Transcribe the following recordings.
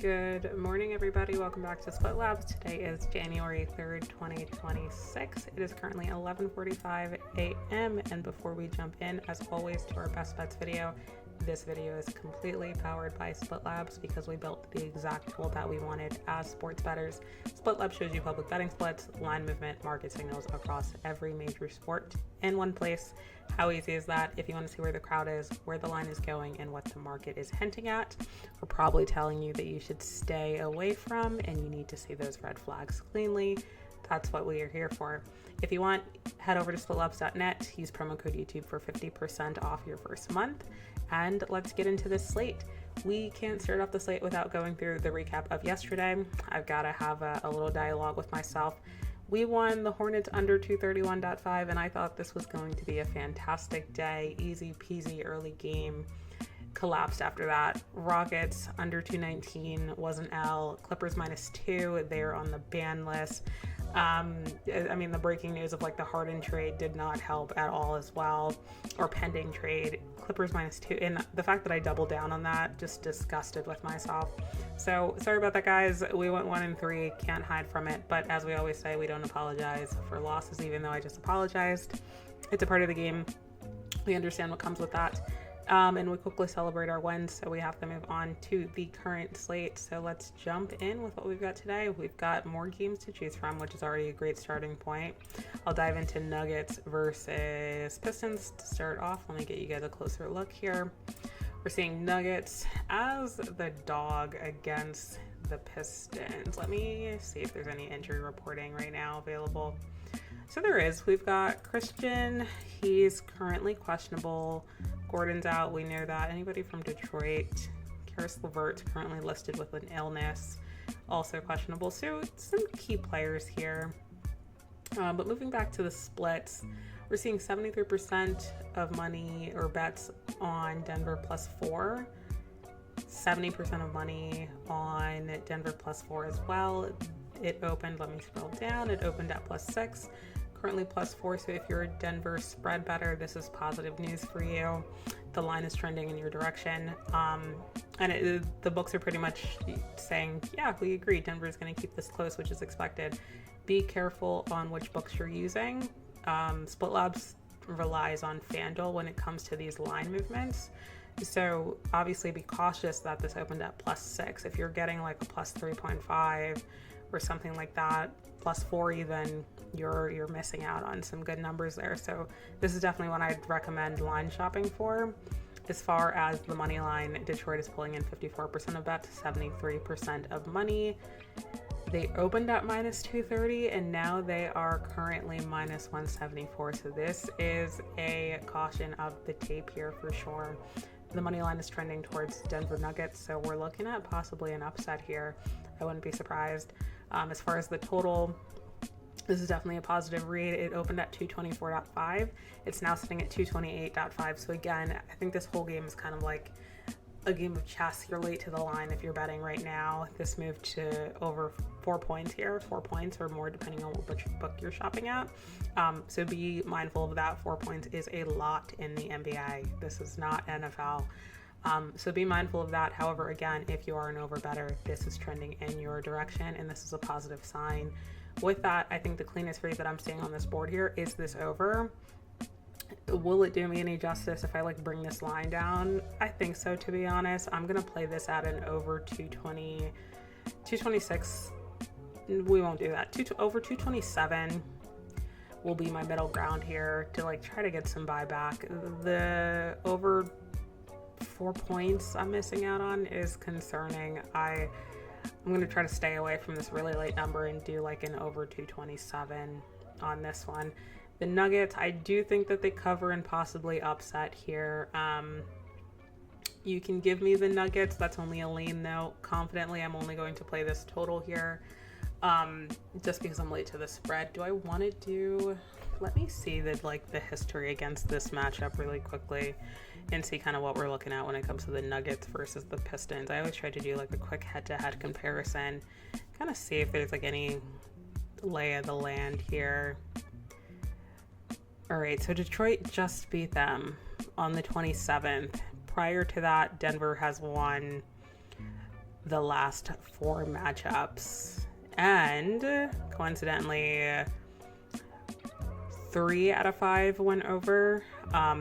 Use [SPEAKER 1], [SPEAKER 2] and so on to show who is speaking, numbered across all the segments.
[SPEAKER 1] Good morning, everybody. Welcome back to Split Labs. Today is January 3rd, 2026. It is currently 11:45 a.m. And before we jump in, as always, to our best bets video, this video is completely powered by Split Labs because we built the exact tool that we wanted as sports bettors. Split Labs shows you public betting splits, line movement, market signals across every major sport in one place. How easy is that? If you want to see where the crowd is, where the line is going, and what the market is hinting at, we're probably telling you that you should stay away from and you need to see those red flags cleanly. That's what we are here for. If you want, head over to splitlabs.net, use promo code YouTube for 50% off your first month, and let's get into this slate. We can't start off the slate without going through the recap of yesterday. I've got to have a little dialogue with myself. We won the Hornets under 231.5, and I thought this was going to be a fantastic day. Easy peasy early game. Collapsed after that. Rockets under 219 was an L. Clippers -2. They're on the ban list. The breaking news of the Harden trade did not help at all as well, or pending trade. Clippers -2, and the fact that I doubled down on that, just disgusted with myself. So sorry about that, guys. We went 1-3, can't hide from it. But as we always say, we don't apologize for losses, even though I just apologized. It's a part of the game. We understand what comes with that. And we quickly celebrate our wins, so we have to move on to the current slate. So let's jump in with what we've got today. We've got more games to choose from, which is already a great starting point. I'll dive into Nuggets versus Pistons to start off. Let me get you guys a closer look here. We're seeing Nuggets as the dog against the Pistons. Let me see if there's any injury reporting right now available. So there is. We've got Christian. He's currently questionable. Gordon's out. We know that. Anybody from Detroit? Karis LeVert's currently listed with an illness. Also questionable. So some key players here. But moving back to the splits, we're seeing 73% of money or bets on Denver +4. 70% of money on Denver +4 as well. It opened, let me scroll down, it opened at +6. Currently +4, so if you're a Denver spread better, this is positive news for you. The line is trending in your direction, and the books are pretty much saying, yeah, we agree, Denver is going to keep this close, which is expected. Be careful on which books you're using. Split Labs relies on FanDuel when it comes to these line movements, so obviously be cautious that this opened at +6. If you're getting a +3.5 or something like that, +4 even, you're missing out on some good numbers there. So this is definitely one I'd recommend line shopping for. As far as the money line, Detroit is pulling in 54% of bets, 73% of money. They opened at -230 and now they are currently -174. So this is a caution of the tape here for sure. The money line is trending towards Denver Nuggets, so we're looking at possibly an upset here. I wouldn't be surprised. As far as the total, this is definitely a positive read. It opened at 224.5. It's now sitting at 228.5. So again, I think this whole game is kind of like a game of chess. You're late to the line if you're betting right now. This moved to over 4 points here, 4 points or more depending on which book you're shopping at. So be mindful of that. 4 points is a lot in the NBA. This is not NFL. So be mindful of that. However, again, if you are an overbetter, this is trending in your direction and this is a positive sign. With that, I think the cleanest read that I'm seeing on this board here is this over. Will it do me any justice if I bring this line down? I think so, to be honest. I'm going to play this at an over 220, 226. We won't do that. Over 227 will be my middle ground here to try to get some buyback. The over 4 points I'm missing out on is concerning. I'm going to try to stay away from this really late number and do an over 227 on this one. The Nuggets, I do think that they cover and possibly upset here. You can give me the Nuggets. That's only a lean though. Confidently, I'm only going to play this total here just because I'm late to the spread. Do I want to do... Let me see the history against this matchup really quickly and see kind of what we're looking at when it comes to the Nuggets versus the Pistons. I always try to do a quick head-to-head comparison, kind of see if there's any lay of the land here. All right, so Detroit just beat them on the 27th. Prior to that, Denver has won the last 4 matchups. And coincidentally, 3 out of 5 went over.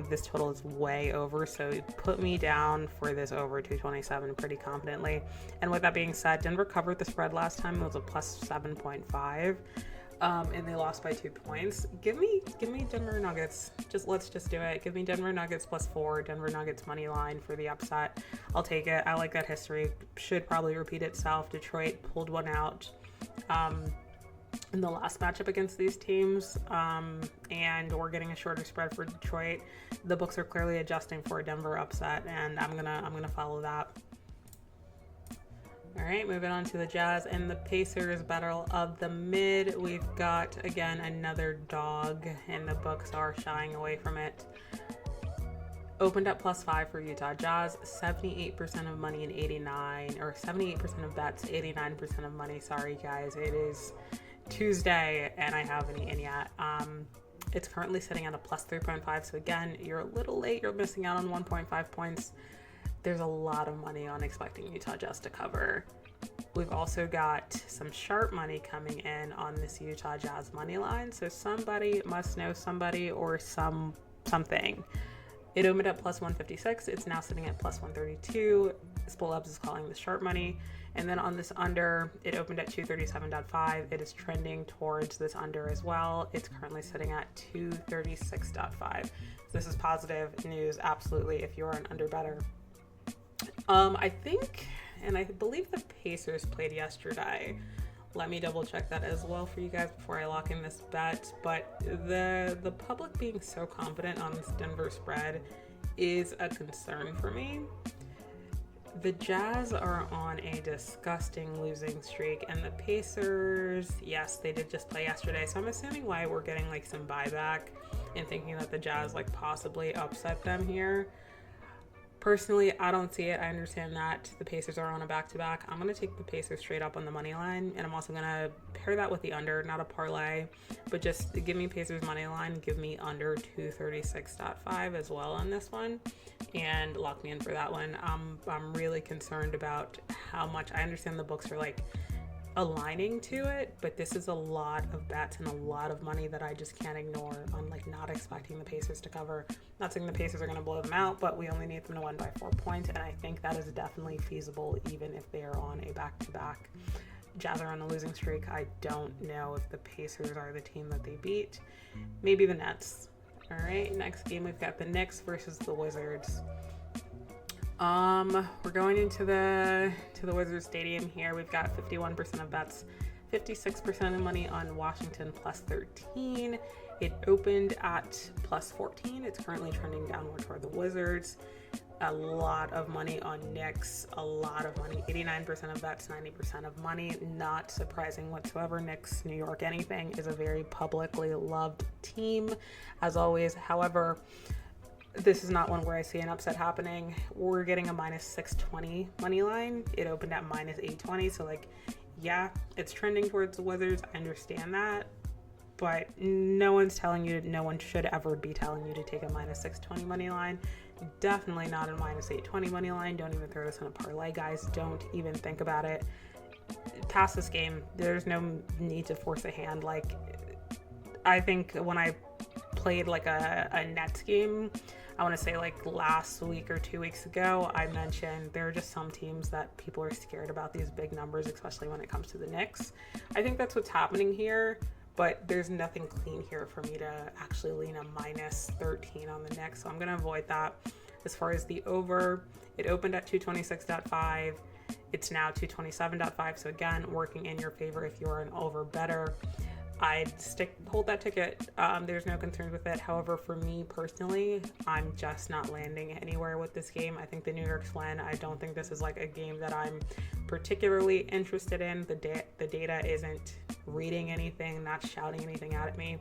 [SPEAKER 1] This total is way over, so it put me down for this over 227 pretty confidently. And with that being said, Denver covered the spread last time. It was a plus 7.5. And they lost by 2 points. Give me Denver Nuggets. Let's just do it. Give me Denver Nuggets plus 4. Denver Nuggets money line for the upset. I'll take it. I like that history. Should probably repeat itself. Detroit pulled one out in the last matchup against these teams, and we're getting a shorter spread for Detroit. The books are clearly adjusting for a Denver upset, and I'm gonna follow that. All right, moving on to the Jazz and the Pacers battle of the mid. We've got, again, another dog, and the books are shying away from it. Opened up plus 5 for Utah Jazz, 78% of money and 78% of bets, 89% of money. Sorry, guys, it is Tuesday, and I haven't eaten yet. It's currently sitting at a plus 3.5, so again, you're a little late. You're missing out on 1.5 points. There's a lot of money on expecting Utah Jazz to cover. We've also got some sharp money coming in on this Utah Jazz money line. So somebody must know somebody or something. It opened at plus 156. It's now sitting at plus 132. SportsBooks is calling this sharp money. And then on this under, it opened at 237.5. It is trending towards this under as well. It's currently sitting at 236.5. This is positive news, absolutely, if you're an under better. I think, and I believe the Pacers played yesterday. Let me double check that as well for you guys before I lock in this bet. But the public being so confident on this Denver spread is a concern for me. The Jazz are on a disgusting losing streak, and the Pacers, yes, they did just play yesterday. So I'm assuming why we're getting like some buyback and thinking that the Jazz like possibly upset them here. Personally, I don't see it. I understand that the Pacers are on a back-to-back. I'm going to take the Pacers straight up on the money line, and I'm also going to pair that with the under, not a parlay, but just give me Pacers money line, give me under 236.5 as well on this one, and lock me in for that one. I'm really concerned about how much, I understand the books are like aligning to it, but this is a lot of bets and a lot of money that I just can't ignore on like not expecting the Pacers to cover. Not saying the Pacers are going to blow them out, but we only need them to win by 4 points, and I think that is definitely feasible even if they are on a back-to-back. Jazz are on a losing streak. I don't know if the Pacers are the team that they beat. Maybe the Nets. All right, next game we've got the Knicks versus the Wizards. We're going into the Wizards Stadium here. We've got 51% of bets, 56% of money on Washington plus 13. It opened at plus 14. It's currently trending downward toward the Wizards. A lot of money on Knicks, a lot of money, 89% of bets, 90% of money. Not surprising whatsoever. Knicks, New York, anything is a very publicly loved team, as always. However, this is not one where I see an upset happening. We're getting a minus 620 money line. It opened at minus 820. So like, yeah, it's trending towards the Wizards. I understand that, but no one should ever be telling you to take a minus 620 money line. Definitely not a minus 820 money line. Don't even throw this in a parlay, guys. Don't even think about it. Past this game, there's no need to force a hand. Like, I think when I played like a Nets game, I want to say like last week or 2 weeks ago, I mentioned there are just some teams that people are scared about these big numbers, especially when it comes to the Knicks. I think that's what's happening here, but there's nothing clean here for me to actually lean a minus 13 on the Knicks, so I'm going to avoid that. As far as the over, it opened at 226.5. It's now 227.5, so again, working in your favor if you're an over better. I'd hold that ticket. There's no concerns with it. However, for me personally, I'm just not landing anywhere with this game. I think the New York's win. I don't think this is like a game that I'm particularly interested in. The data isn't reading anything, not shouting anything out at me.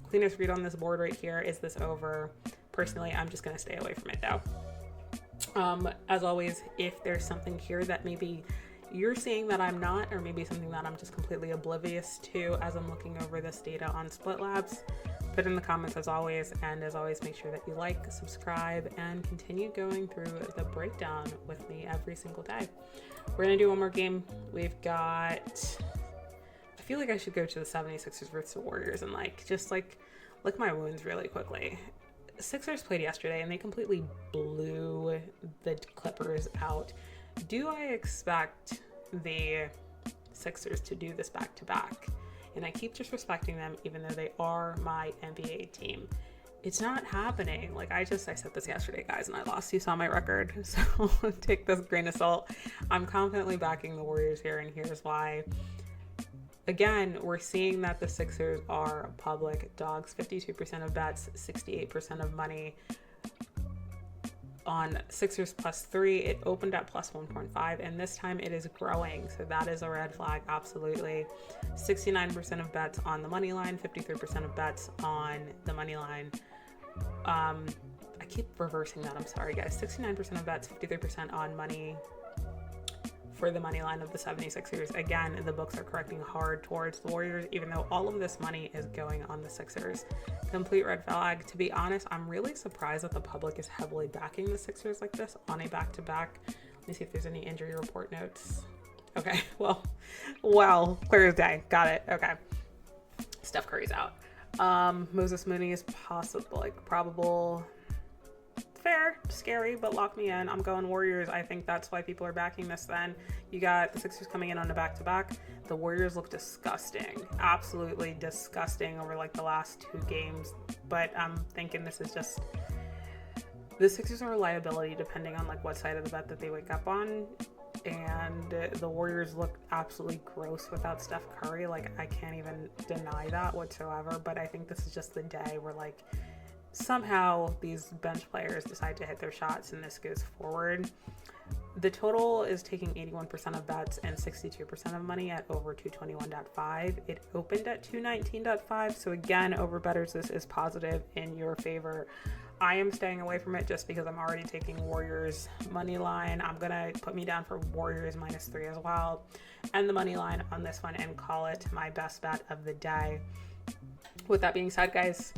[SPEAKER 1] Cleanest read on this board right here is this over. Personally, I'm just going to stay away from it though. As always, if there's something here that maybe you're seeing that I'm not, or maybe something that I'm just completely oblivious to as I'm looking over this data on Split Labs, put in the comments as always. And as always, make sure that you like, subscribe, and continue going through the breakdown with me every single day. We're going to do one more game. We've got, I feel like I should go to the 76ers versus the Warriors and just lick my wounds really quickly. Sixers played yesterday and they completely blew the Clippers out. Do I expect the Sixers to do this back-to-back? And I keep disrespecting them even though they are my NBA team. It's not happening. I said this yesterday, guys, and I lost. You saw my record, so take this with a grain of salt. I'm confidently backing the Warriors here, and here's why. Again, we're seeing that the Sixers are public dogs. 52% of bets, 68% of money. On Sixers +3, it opened at +1.5, and this time it is growing, so that is a red flag, absolutely. 69% of bets on the money line, 53% of bets on the money line. I keep reversing that, I'm sorry, guys. 69% of bets, 53% on money for the money line of the 76ers. Again, the books are correcting hard towards the Warriors, even though all of this money is going on the Sixers. Complete red flag. To be honest, I'm really surprised that the public is heavily backing the Sixers like this on a back-to-back. Let me see if there's any injury report notes. Okay, well, clear as day. Got it. Okay. Steph Curry's out. Moses Mooney is probable. Fair, scary, but lock me in. I'm going Warriors. I think that's why people are backing this then. You got the Sixers coming in on a back-to-back. The Warriors look disgusting. Absolutely disgusting over the last 2 games. But I'm thinking this is just... The Sixers are a liability depending on what side of the bet that they wake up on. And the Warriors look absolutely gross without Steph Curry. I can't even deny that whatsoever. But I think this is just the day where somehow these bench players decide to hit their shots and this goes forward. The total is taking 81% of bets and 62% of money at over 221.5. It opened at 219.5. So again, over bettors, this is positive in your favor. I am staying away from it just because I'm already taking Warriors money line. I'm going to put me down for Warriors -3 as well. And the money line on this one and call it my best bet of the day. With that being said, guys,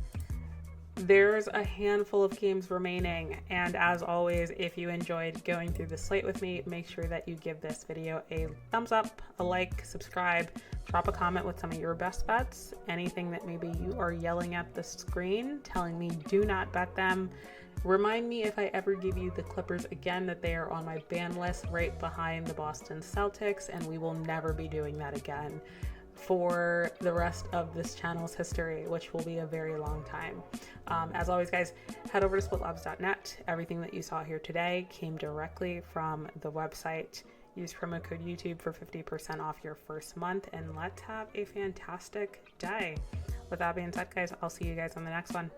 [SPEAKER 1] there's a handful of games remaining, and as always, if you enjoyed going through the slate with me, make sure that you give this video a thumbs up, a like, subscribe, drop a comment with some of your best bets, anything that maybe you are yelling at the screen telling me do not bet them. Remind me if I ever give you the Clippers again that they are on my ban list right behind the Boston Celtics, and we will never be doing that again for the rest of this channel's history, which will be a very long time. As always, guys, head over to splitlabs.net. Everything that you saw here today came directly from the website. Use promo code YouTube for 50% off your first month, and let's have a fantastic day. With that being said, guys, I'll see you guys on the next one.